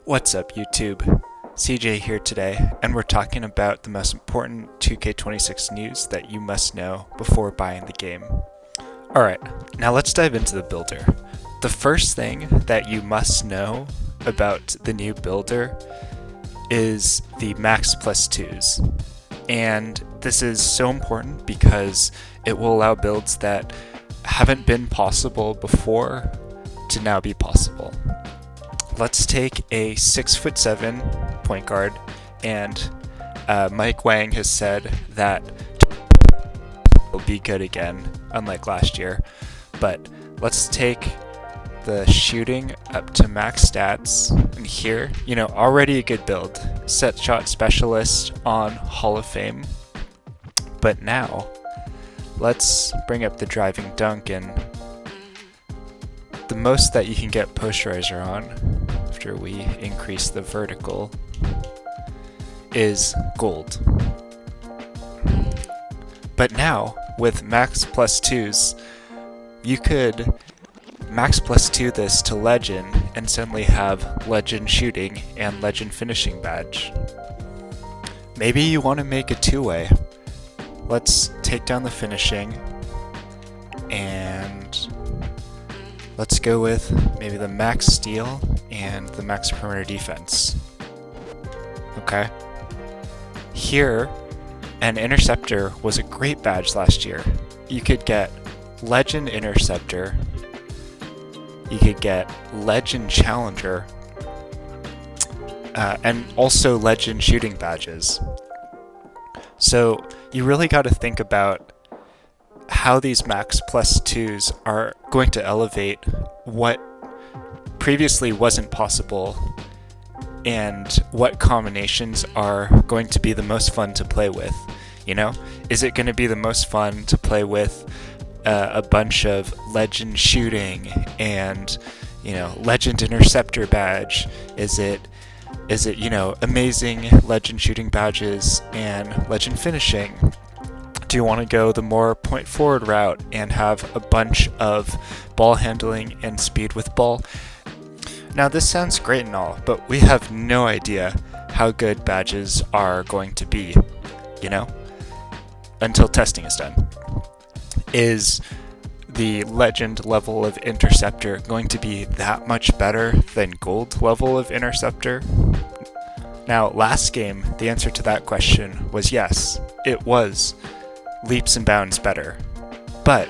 What's up, YouTube? CJ here today, and we're talking about the most important 2K26 news that you must know before buying the game. Alright, now let's dive into the builder. The first thing that you must know about the new builder is the max plus 2s. And this is so important because it will allow builds that haven't been possible before to now be possible. Let's take a 6'7" point guard, and Mike Wang has said that will be good again, unlike last year. But let's take the shooting up to max stats, and here, already a good build. Set shot specialist on Hall of Fame. But now, let's bring up the driving dunk, and the most that you can get posterizer on, after we increase the vertical, is gold. But now, with max plus 2s, you could max plus 2 this to legend and suddenly have legend shooting and legend finishing badge. Maybe you want to make a two-way. Let's take down the finishing, and let's go with maybe the max steal and the max perimeter defense. Okay. Here, an interceptor was a great badge last year. You could get legend interceptor, you could get legend challenger, and also legend shooting badges. So you really got to think about how these max plus 2s are going to elevate what previously wasn't possible, and what combinations are going to be the most fun to play with. Is it going to be the most fun to play with a bunch of legend shooting and legend interceptor badge? Is it amazing legend shooting badges and legend finishing? Do you want to go the more point forward route and have a bunch of ball handling and speed with ball? Now this sounds great and all, but we have no idea how good badges are going to be, until testing is done. Is the legend level of interceptor going to be that much better than gold level of interceptor? Now, last game, the answer to that question was yes, it was leaps and bounds better. But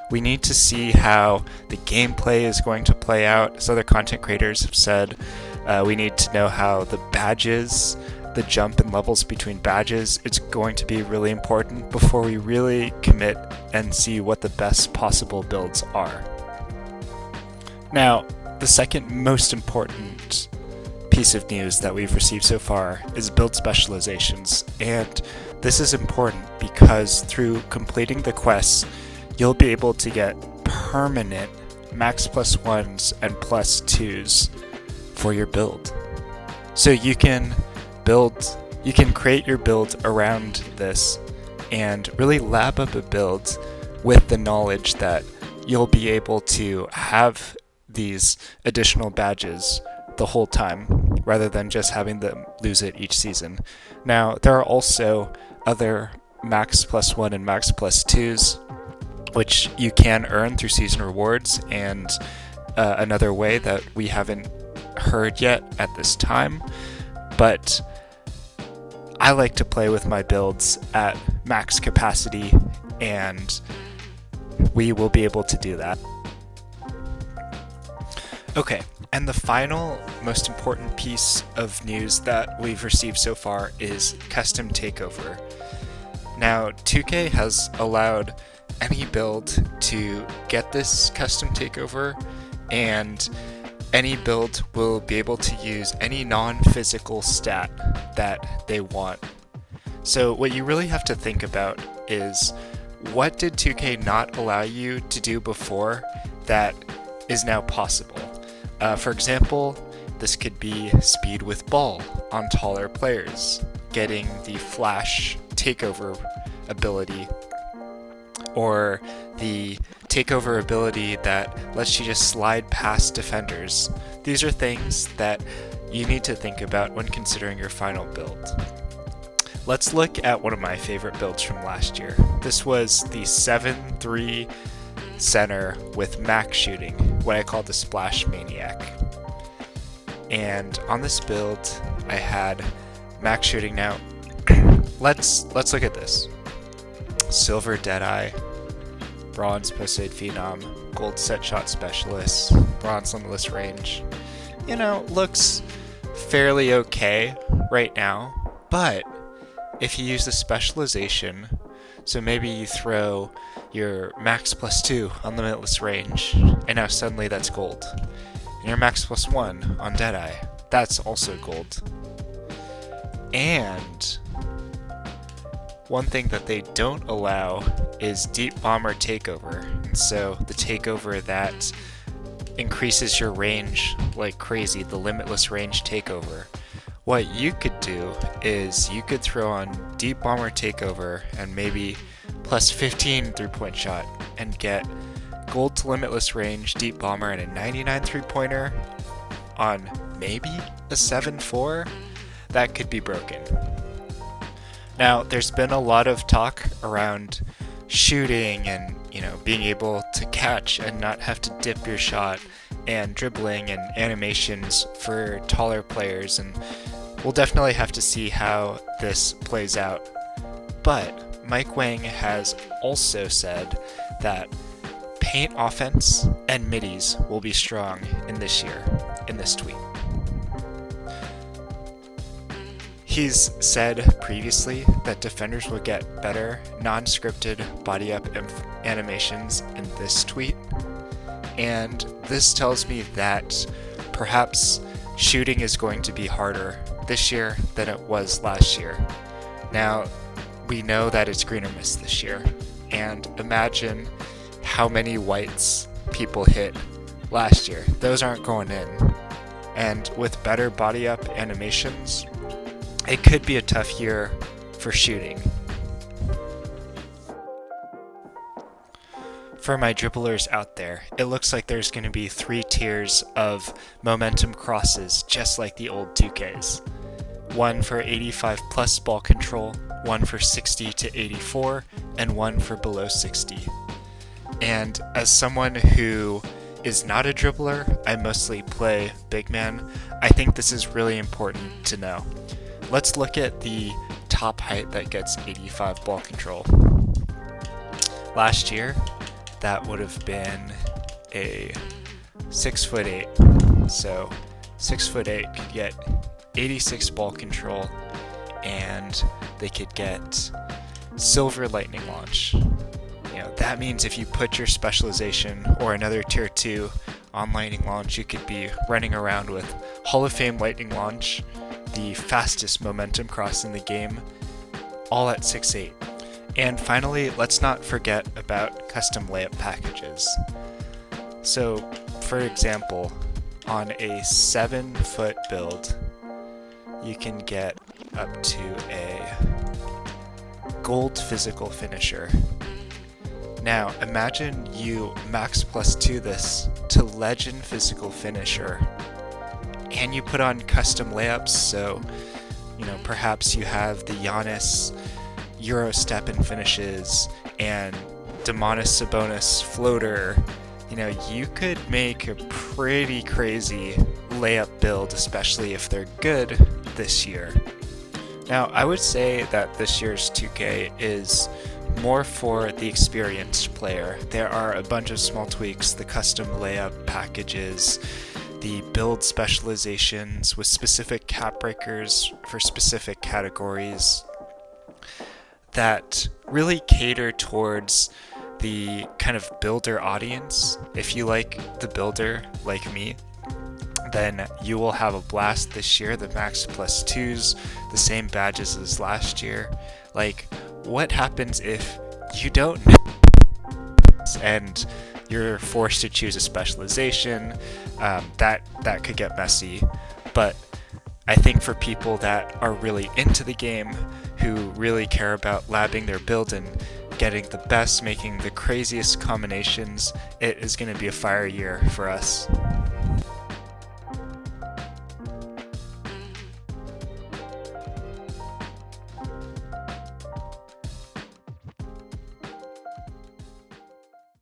we need to see how the gameplay is going to play out. As other content creators have said, we need to know how the badges, the jump in levels between badges, it's going to be really important before we really commit and see what the best possible builds are. Now, the second most important piece of news that we've received so far is build specializations, and this is important because through completing the quests, you'll be able to get permanent max plus 1s and plus 2s for your build. So you can create your build around this and really lab up a build with the knowledge that you'll be able to have these additional badges the whole time, rather than just having them lose it each season. Now, there are also other max plus 1 and max plus 2s, which you can earn through season rewards, and another way that we haven't heard yet at this time. But I like to play with my builds at max capacity, and we will be able to do that. Okay, and the final most important piece of news that we've received so far is custom takeover. Now, 2K has allowed any build to get this custom takeover, and any build will be able to use any non-physical stat that they want. So what you really have to think about is, what did 2K not allow you to do before that is now possible? For example, this could be speed with ball on taller players, getting the flash takeover ability, or the takeover ability that lets you just slide past defenders. These are things that you need to think about when considering your final build. Let's look at one of my favorite builds from last year. This was the 7-3 center with max shooting, what I call the Splash Maniac. And on this build, I had max shooting. Now, let's look at this. Silver Deadeye, Bronze Post-Aid Phenom, Gold Set Shot Specialist, Bronze Limitless Range. You know, looks fairly okay right now, but if you use the specialization, so maybe you throw your max +2 on Limitless Range, and now suddenly that's gold. And your max +1 on Deadeye, that's also gold. And one thing that they don't allow is Deep Bomber Takeover. And so the takeover that increases your range like crazy, the Limitless Range takeover. What you could do is you could throw on Deep Bomber Takeover and maybe +15 3-point shot and get gold to Limitless Range, Deep Bomber, and a 99 3-pointer on maybe a 7-4. That could be broken. Now, there's been a lot of talk around shooting and, being able to catch and not have to dip your shot, and dribbling and animations for taller players, and we'll definitely have to see how this plays out. But Mike Wang has also said that paint offense and middies will be strong in this tweet. He's said previously that defenders will get better non-scripted body-up animations in this tweet, and this tells me that perhaps shooting is going to be harder this year than it was last year. Now, we know that it's green or miss this year, and imagine how many whites people hit last year. Those aren't going in. And with better body-up animations, it could be a tough year for shooting. For my dribblers out there, it looks like there's going to be 3 tiers of momentum crosses, just like the old 2Ks. One for 85 plus ball control, one for 60 to 84, and one for below 60. And as someone who is not a dribbler, I mostly play big man, I think this is really important to know. Let's look at the top height that gets 85 ball control. Last year, that would have been a 6'8". So 6'8" could get 86 ball control, and they could get Silver Lightning Launch. That means if you put your specialization or another tier 2 on Lightning Launch, you could be running around with Hall of Fame Lightning Launch, the fastest momentum cross in the game, all at 6'8". And finally, let's not forget about custom layup packages. So, for example, on a 7-foot build, you can get up to a gold physical finisher. Now, imagine you max +2 this to legend physical finisher, and you put on custom layups, so, perhaps you have the Giannis Euro step and finishes and Domantas Sabonis floater. You could make a pretty crazy layup build, especially if they're good this year. Now, I would say that this year's 2K is more for the experienced player. There are a bunch of small tweaks, the custom layup packages, the build specializations with specific cap breakers for specific categories that really cater towards the kind of builder audience. If you like the builder like me, then you will have a blast this year. The max +2s, the same badges as last year. What happens if you don't know and you're forced to choose a specialization? That could get messy, but I think for people that are really into the game, who really care about labbing their build and getting the best, making the craziest combinations, it is going to be a fire year for us.